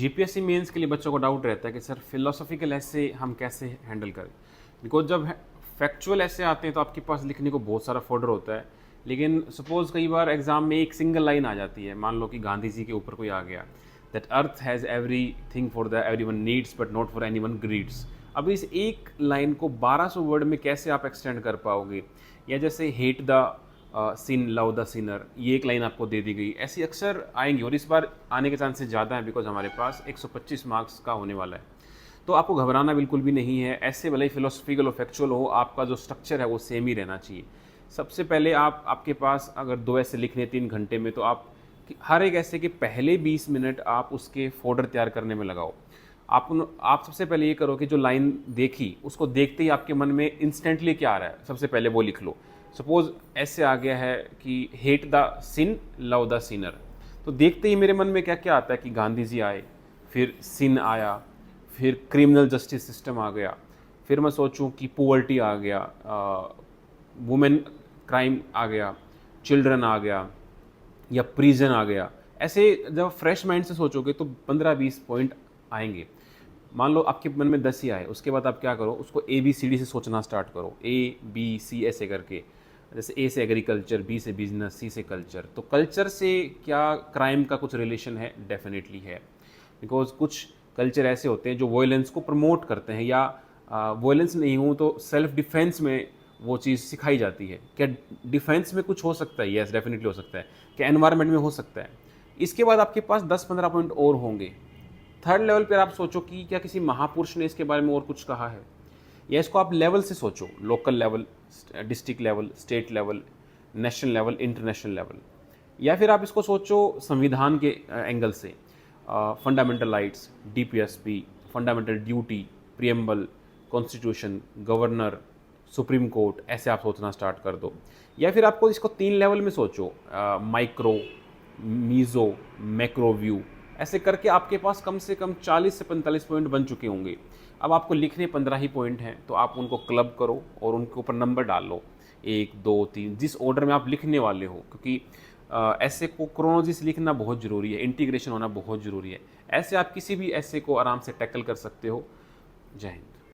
GPSC mains के लिए बच्चों को डाउट रहता है कि सर फिलोसॉफिकल ऐसे हम कैसे हैंडल करें, बिकॉज जब फैक्चुअल ऐसे आते हैं तो आपके पास लिखने को बहुत सारा फोल्डर होता है, लेकिन सपोज कई बार एग्जाम में एक सिंगल लाइन आ जाती है, मान लो कि गांधी जी के ऊपर कोई आ गया, that earth has every thing for the every one needs but not for any one grids. अब इस एक लाइन को 1200 वर्ड में कैसे आप एक्सटेंड कर पाओगे, या जैसे hate the sin love the sinner, ये एक लाइन आपको दे दी गई, ऐसी अक्सर आएंगी और इस बार आने के चांसेस ज़्यादा हैं बिकॉज हमारे पास 125 मार्क्स का होने वाला है। तो आपको घबराना बिल्कुल भी नहीं है, ऐसे भले ही फिलोसफिकल और फैक्चुअल हो, आपका जो स्ट्रक्चर है वो सेम ही रहना चाहिए। सबसे पहले आपके पास अगर 2 ऐसे लिखने 3 घंटे में, तो आप हर एक ऐसे के पहले 20 मिनट आप उसके फोल्डर तैयार करने में लगाओ। आप सबसे पहले ये करो कि जो लाइन देखी उसको देखते ही आपके मन में इंस्टेंटली क्या आ रहा है, सबसे पहले वो लिख लो। सपोज ऐसे आ गया है कि hate the sin love the sinner, तो देखते ही मेरे मन में क्या क्या आता है कि गांधी जी आए, फिर सिन आया, फिर क्रिमिनल जस्टिस सिस्टम आ गया, फिर मैं सोचूं कि पुअर्टी आ गया, वुमेन क्राइम आ गया, चिल्ड्रन आ गया, या प्रिजन आ गया। ऐसे जब फ्रेश माइंड से सोचोगे तो 15-20 पॉइंट आएंगे। मान लो आपके मन में 10 ही आए, उसके बाद आप क्या करो, उसको ABCD से सोचना स्टार्ट करो, ABC ऐसे करके। जैसे A से एग्रीकल्चर, B से बिजनेस, C से कल्चर। तो कल्चर से क्या क्राइम का कुछ रिलेशन है? डेफिनेटली है, बिकॉज कुछ कल्चर ऐसे होते हैं जो वॉयलेंस को प्रमोट करते हैं, या वॉयलेंस नहीं हो तो सेल्फ डिफेंस में वो चीज़ सिखाई जाती है। क्या डिफेंस में कुछ हो सकता है? यस, डेफिनेटली हो सकता है। क्या एनवायरनमेंट में हो सकता है? इसके बाद आपके पास 10-15 पॉइंट और होंगे। थर्ड लेवल पर आप सोचो कि क्या किसी महापुरुष ने इसके बारे में और कुछ कहा है, या इसको आप लेवल से सोचो, local level, district level, state level, national level, international level. या फिर आप इसको सोचो संविधान के एंगल से, fundamental rights, DPSP, fundamental duty, preamble, constitution, governor, supreme court, ऐसे आप सोचना स्टार्ट कर दो। या फिर आपको इसको 3 लेवल में सोचो, माइक्रो, मीज़ो, मैक्रो व्यू, ऐसे करके आपके पास कम से कम 40 से 45 पॉइंट बन चुके होंगे। अब आपको लिखने 15 ही पॉइंट हैं, तो आप उनको क्लब करो और उनके ऊपर नंबर डाल लो, 1 2 3, जिस ऑर्डर में आप लिखने वाले हो, क्योंकि ऐसे को क्रोनोलॉजी से लिखना बहुत ज़रूरी है, इंटीग्रेशन होना बहुत ज़रूरी है। ऐसे आप किसी भी ऐसे को आराम से टैकल कर सकते हो। जय हिंद।